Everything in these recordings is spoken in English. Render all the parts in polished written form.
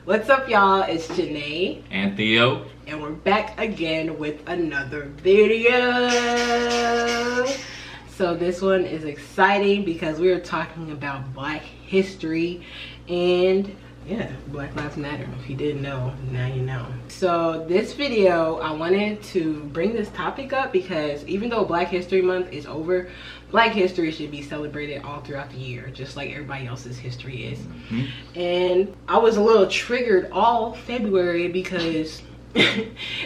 What's up, y'all? It's Janae and Theo, and we're back again with another video. So this one is exciting because we're talking about Black history and Black Lives Matter. If you didn't know, now you know. So this video, I wanted to bring this topic up because even though Black History Month is over, Black history should be celebrated all throughout the year, just like everybody else's history is. And I was a little triggered all February because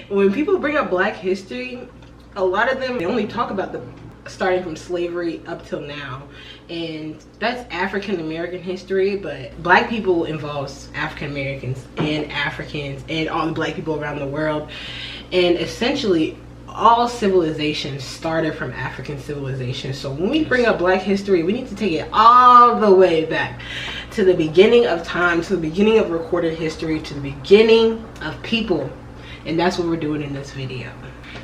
when people bring up Black history, a lot of them, they only talk about the starting from slavery up till now, and that's African American history, but Black people involves African Americans and Africans and all the Black people around the world. And essentially all civilizations started from African civilization. So when we bring up Black history, we need to take it all the way back to the beginning of time, to the beginning of recorded history, to the beginning of people. And that's what we're doing in this video.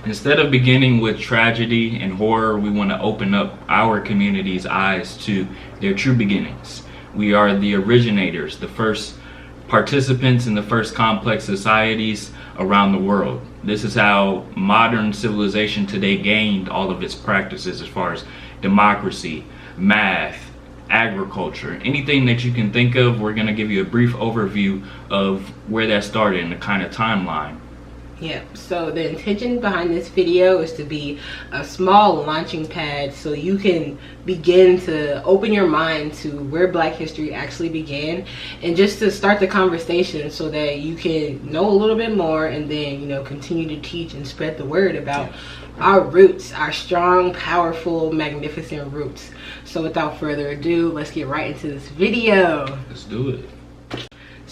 Instead of beginning with tragedy and horror, we want to open up our community's eyes to their true beginnings. We are the originators, the first participants in the first complex societies around the world. This is how modern civilization today gained all of its practices as far as democracy, math, agriculture, anything that you can think of. We're going to give you a brief overview of where that started and the kind of timeline. Yeah, so the intention behind this video is to be a small launching pad so you can begin to open your mind to where Black history actually began, and just to start the conversation so that you can know a little bit more and then, you know, continue to teach and spread the word about our roots, our strong, powerful, magnificent roots. So without further ado, let's get right into this video. Let's do it.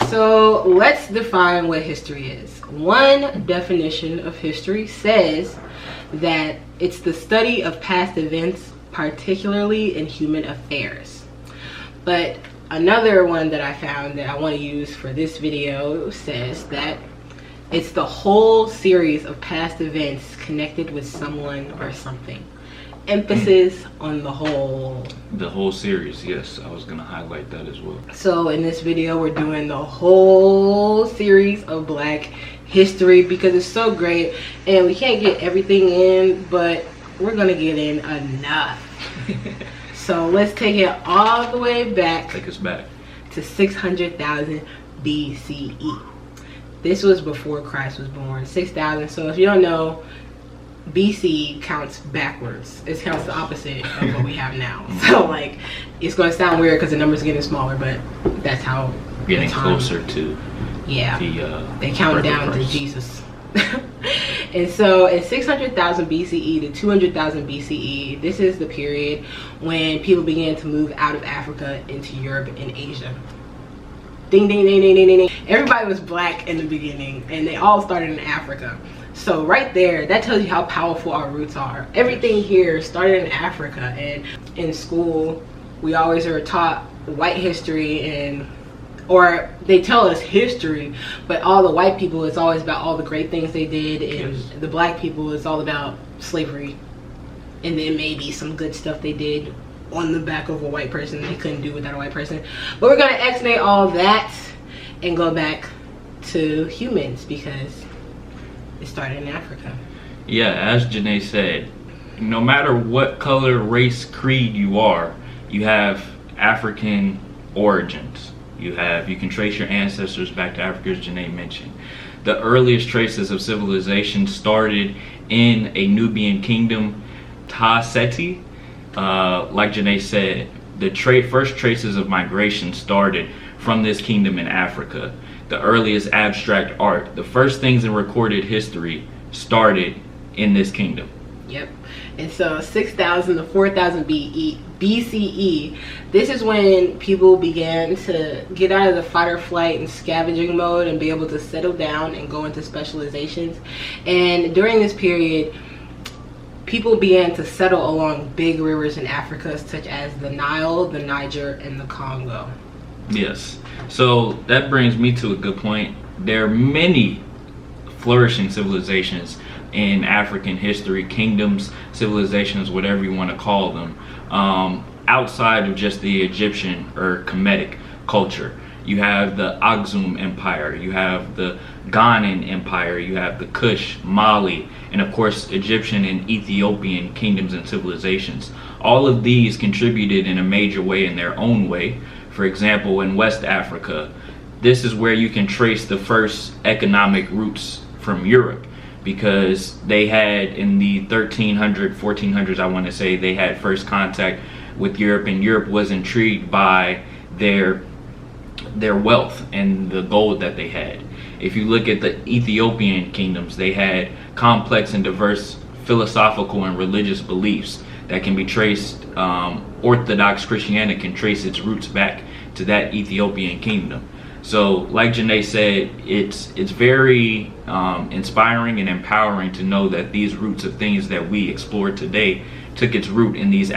So let's define what history is. One definition of history says that it's the study of past events, particularly in human affairs. But another one that I found that I want to use for this video says that it's the whole series of past events connected with someone or something. Emphasis on the whole. The whole series, yes, I was gonna highlight that as well. So in this video, we're doing the whole series of Black history because it's so great and we can't get everything in, but we're gonna get in enough. So let's take it all the way back. Take us back to 600,000 BCE. This was before Christ was born. 6,000. So if you don't know, BC counts backwards. It counts the opposite of what we have now. So like, it's going to sound weird because the numbers are getting smaller, but that's how getting closer to they count down to Jesus. And so in 600,000 BCE to 200,000 BCE, this is the period when people began to move out of Africa into Europe and Asia. Ding ding ding ding ding ding. Everybody was Black in the beginning and they all started in Africa. So right there, that tells you how powerful our roots are. Everything here started in Africa, and in school we always are taught white history, or they tell us history, but all the white people, it's always about all the great things they did, and the Black people, it's all about slavery, and then maybe some good stuff they did on the back of a white person they couldn't do without a white person. But we're gonna exnate all that and go back to humans because it started in Africa. Yeah, as Janae said, no matter what color, race, creed you are, you have African origins. You can trace your ancestors back to Africa, as Janae mentioned. The earliest traces of civilization started in a Nubian kingdom, Ta Seti. Like Janae said, the first traces of migration started from this kingdom in Africa. The earliest abstract art, the first things in recorded history started in this kingdom. Yep. And so 6,000 to 4,000 BCE, this is when people began to get out of the fight or flight and scavenging mode and be able to settle down and go into specializations. And during this period, people began to settle along big rivers in Africa, such as the Nile, the Niger, and the Congo. Yes. So that brings me to a good point. There are many flourishing civilizations in African history, kingdoms, civilizations, whatever you want to call them, outside of just the Egyptian or Kemetic culture. You have the Aksum Empire, you have the Ghanan Empire, you have the Kush, Mali, and of course Egyptian and Ethiopian kingdoms and civilizations. All of these contributed in a major way in their own way. For example, in West Africa, this is where you can trace the first economic roots from Europe, because they had in the 1400s, I want to say, they had first contact with Europe, and Europe was intrigued by their wealth and the gold that they had. If you look at the Ethiopian kingdoms, they had complex and diverse philosophical and religious beliefs that can be traced. Orthodox Christianity can trace its roots back to that Ethiopian kingdom. So like Janae said, it's very inspiring and empowering to know that these roots of things that we explore today took its root in these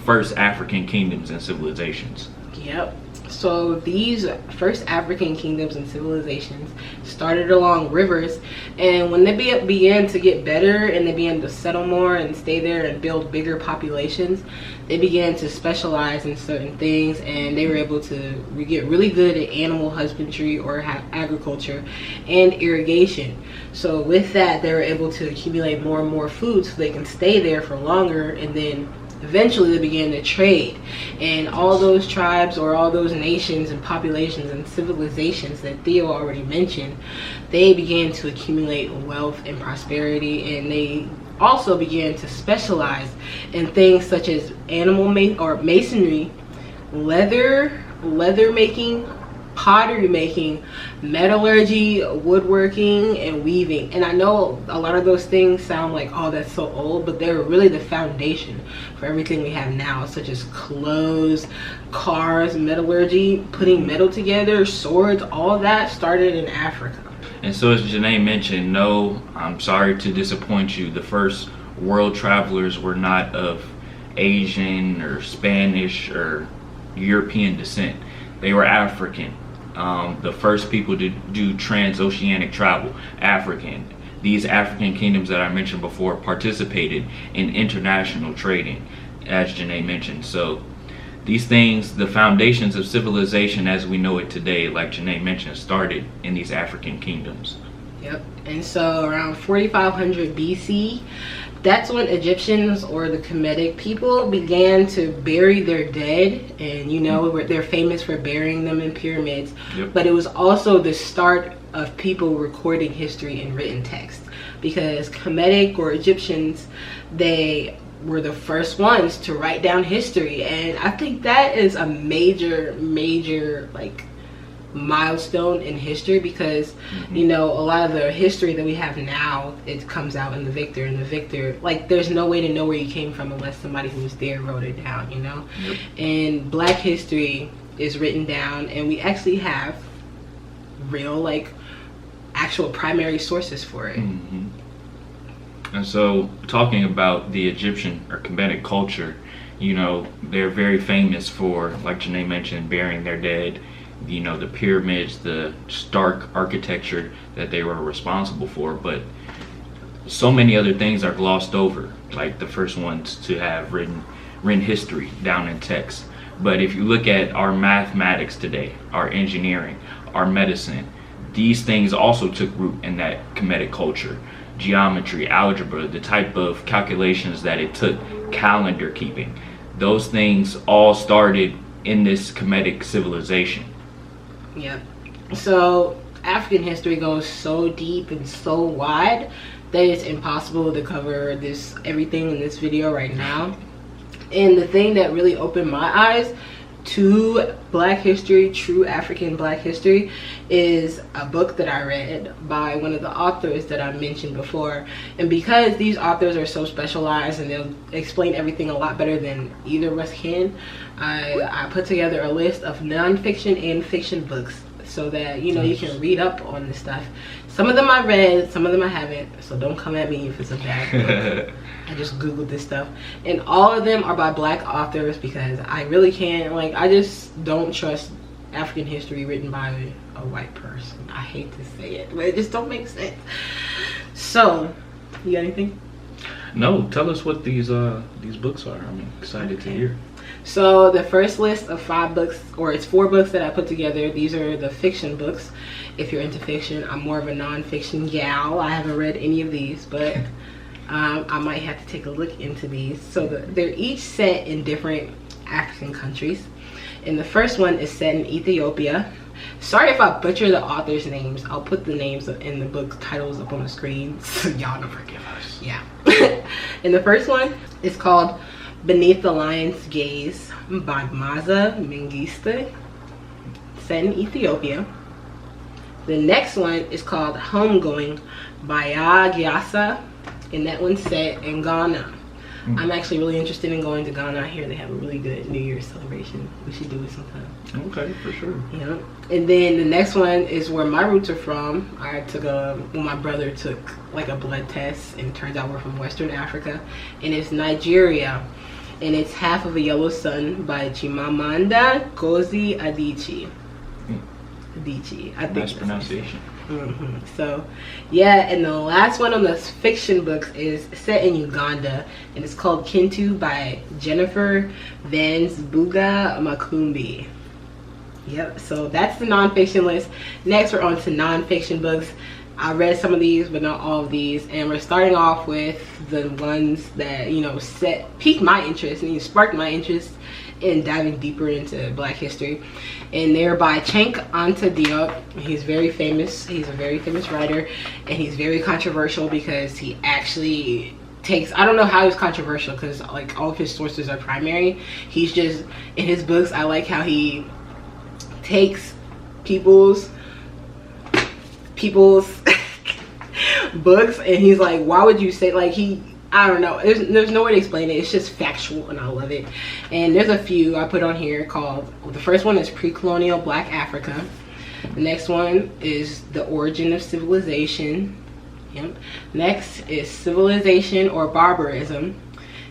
first African kingdoms and civilizations. Yep. So these first African kingdoms and civilizations started along rivers, and when they began to get better and they began to settle more and stay there and build bigger populations, they began to specialize in certain things, and they were able to get really good at animal husbandry or agriculture and irrigation. So with that, they were able to accumulate more and more food so they can stay there for longer, and then eventually they began to trade. And all those tribes, or all those nations and populations and civilizations that Theo already mentioned, they began to accumulate wealth and prosperity, and they also began to specialize in things such as masonry, leather making, pottery making, metallurgy, woodworking, and weaving. And I know a lot of those things sound like, oh, that's so old, but they're really the foundation for everything we have now, such as clothes, cars, metallurgy, putting metal together, swords. All that started in Africa. And so, as Janae mentioned, no, I'm sorry to disappoint you, the first world travelers were not of Asian or Spanish or European descent. They were African. The first people to do transoceanic travel, African. These African kingdoms that I mentioned before participated in international trading, as Janae mentioned. So these things, the foundations of civilization as we know it today, like Janae mentioned, started in these African kingdoms. Yep. And so around 4500 BC, that's when Egyptians, or the Kemetic people, began to bury their dead. And you know, they're famous for burying them in pyramids. Yep. But it was also the start of people recording history in written text, because Kemetic, or Egyptians, they were the first ones to write down history. And I think that is a major like milestone in history, because you know, a lot of the history that we have now, it comes out in the Victor, and the Victor, like, there's no way to know where you came from unless somebody who was there wrote it down, you know. Yep. And Black history is written down, and we actually have real, like, actual primary sources for it. And so, talking about the Egyptian or Kemetic culture, you know, they're very famous for, like Janae mentioned, burying their dead. You know, the pyramids, the stark architecture that they were responsible for, but so many other things are glossed over, like the first ones to have written history down in text. But if you look at our mathematics today, our engineering, our medicine, these things also took root in that Kemetic culture. Geometry, algebra, the type of calculations that it took, calendar keeping, those things all started in this Kemetic civilization. Yeah. So African history goes so deep and so wide that it's impossible to cover everything in this video right now. And the thing that really opened my eyes to Black history, true African Black history, is a book that I read by one of the authors that I mentioned before. And because these authors are so specialized and they'll explain everything a lot better than either of us can, I put together a list of non-fiction and fiction books so that, you know, you can read up on this stuff. Some of them I read, some of them I haven't, so don't come at me if it's a bad book. I just googled this stuff, and all of them are by Black authors, because I really can't, like, I just don't trust African history written by a white person. I hate to say it, but it just don't make sense. So, you got anything? No, tell us what these books are. I'm excited to hear. So the first list of 5 books, or it's 4 books that I put together. These are the fiction books. If you're into fiction, I'm more of a non-fiction gal. I haven't read any of these, but I might have to take a look into these. So they're each set in different African countries. And the first one is set in Ethiopia. Sorry if I butcher the author's names. I'll put the names in the book titles up on the screen so y'all don't forgive us. Yeah. And the first one is called Beneath the Lion's Gaze by Maza Mengistu, set in Ethiopia. The next one is called Homegoing by Ya Gyasa, and that one's set in Ghana. I'm actually really interested in going to Ghana. I hear they have a really good New Year's celebration. We should do it sometime. Okay, for sure. Yeah. And then the next one is where my roots are from. I took my brother took like a blood test, and it turns out we're from Western Africa, and it's Nigeria. And it's Half of a Yellow Sun by Chimamanda Ngozi Adichie. Adichie, I think. Nice pronunciation. So yeah, and the last one on the fiction books is set in Uganda, and it's called Kintu by Jennifer Vansbuga Makumbi. Yep, so that's the non-fiction list. Next, we're on to non-fiction books. I read some of these, but not all of these, and we're starting off with the ones that, you know, piqued my interest and sparked my interest in diving deeper into Black history. And they're by Cheikh Anta Diop. He's very famous. He's a very famous writer, and he's very controversial because he actually takes, I don't know how he's controversial because like all of his sources are primary. He's just, in his books, I like how he takes people's books, and he's like, why would you say, like, I don't know, there's no way to explain it. It's just factual, and I love it. And there's a few I put on here called, the first one is Pre-Colonial Black Africa. The next one is The Origin of Civilization. Yep. Next is Civilization or Barbarism.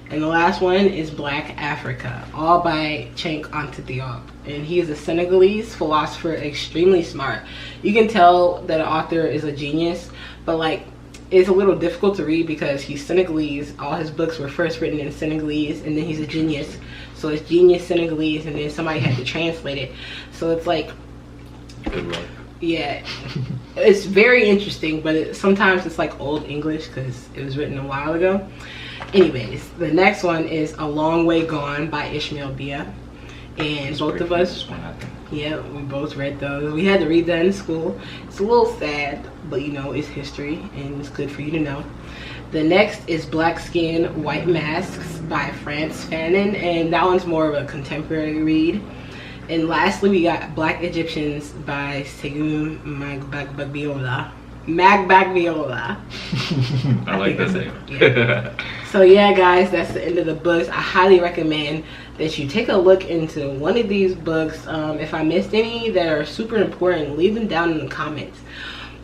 And the last one is Black Africa, all by Cheikh Anta Diop. And he is a Senegalese philosopher, extremely smart. You can tell that an author is a genius, but like, it's a little difficult to read because he's Senegalese. All his books were first written in Senegalese, and then he's a genius. So it's genius Senegalese, and then somebody had to translate it. So it's like, good luck. Yeah, it's very interesting, but sometimes it's like old English because it was written a while ago. Anyways, the next one is A Long Way Gone by Ishmael Bia. And That's both of us, yeah, we both read those. We had to read that in school. It's a little sad, but you know, it's history and it's good for you to know. The next is Black Skin, White Masks by France Fanon, and that one's more of a contemporary read. And lastly, we got Black Egyptians by Segun Magbagviola. I like that name. Yeah. So yeah, guys, that's the end of the books. I highly recommend that you take a look into one of these books. If I missed any that are super important, leave them down in the comments.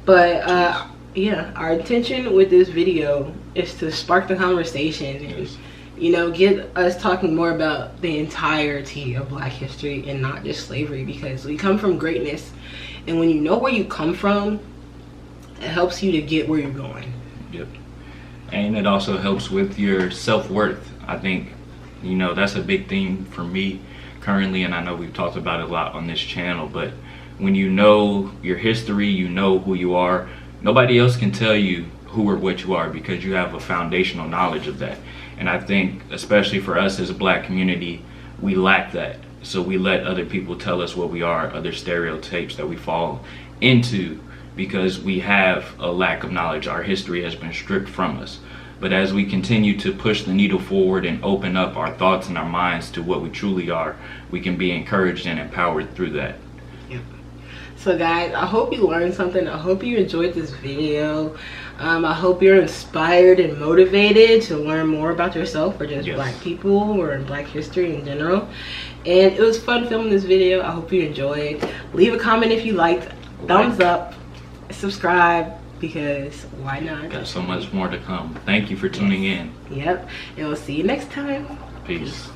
But yeah, our intention with this video is to spark the conversation and, you know, get us talking more about the entirety of Black history and not just slavery, because we come from greatness, and when you know where you come from, it helps you to get where you're going. Yep. And it also helps with your self-worth. I think, you know, that's a big thing for me currently, and I know we've talked about it a lot on this channel, but when you know your history, you know who you are, nobody else can tell you who or what you are because you have a foundational knowledge of that. And I think, especially for us as a Black community, we lack that. So we let other people tell us what we are, other stereotypes that we fall into, because we have a lack of knowledge. Our history has been stripped from us. But as we continue to push the needle forward and open up our thoughts and our minds to what we truly are, we can be encouraged and empowered through that. Yep. So guys, I hope you learned something. I hope you enjoyed this video. I hope you're inspired and motivated to learn more about yourself, or just Black people, or Black history in general. And it was fun filming this video. I hope you enjoyed. Leave a comment if you liked. Thumbs up. Subscribe, because why not? Got so much more to come. Thank you for tuning in. Yep. And we'll see you next time. Peace.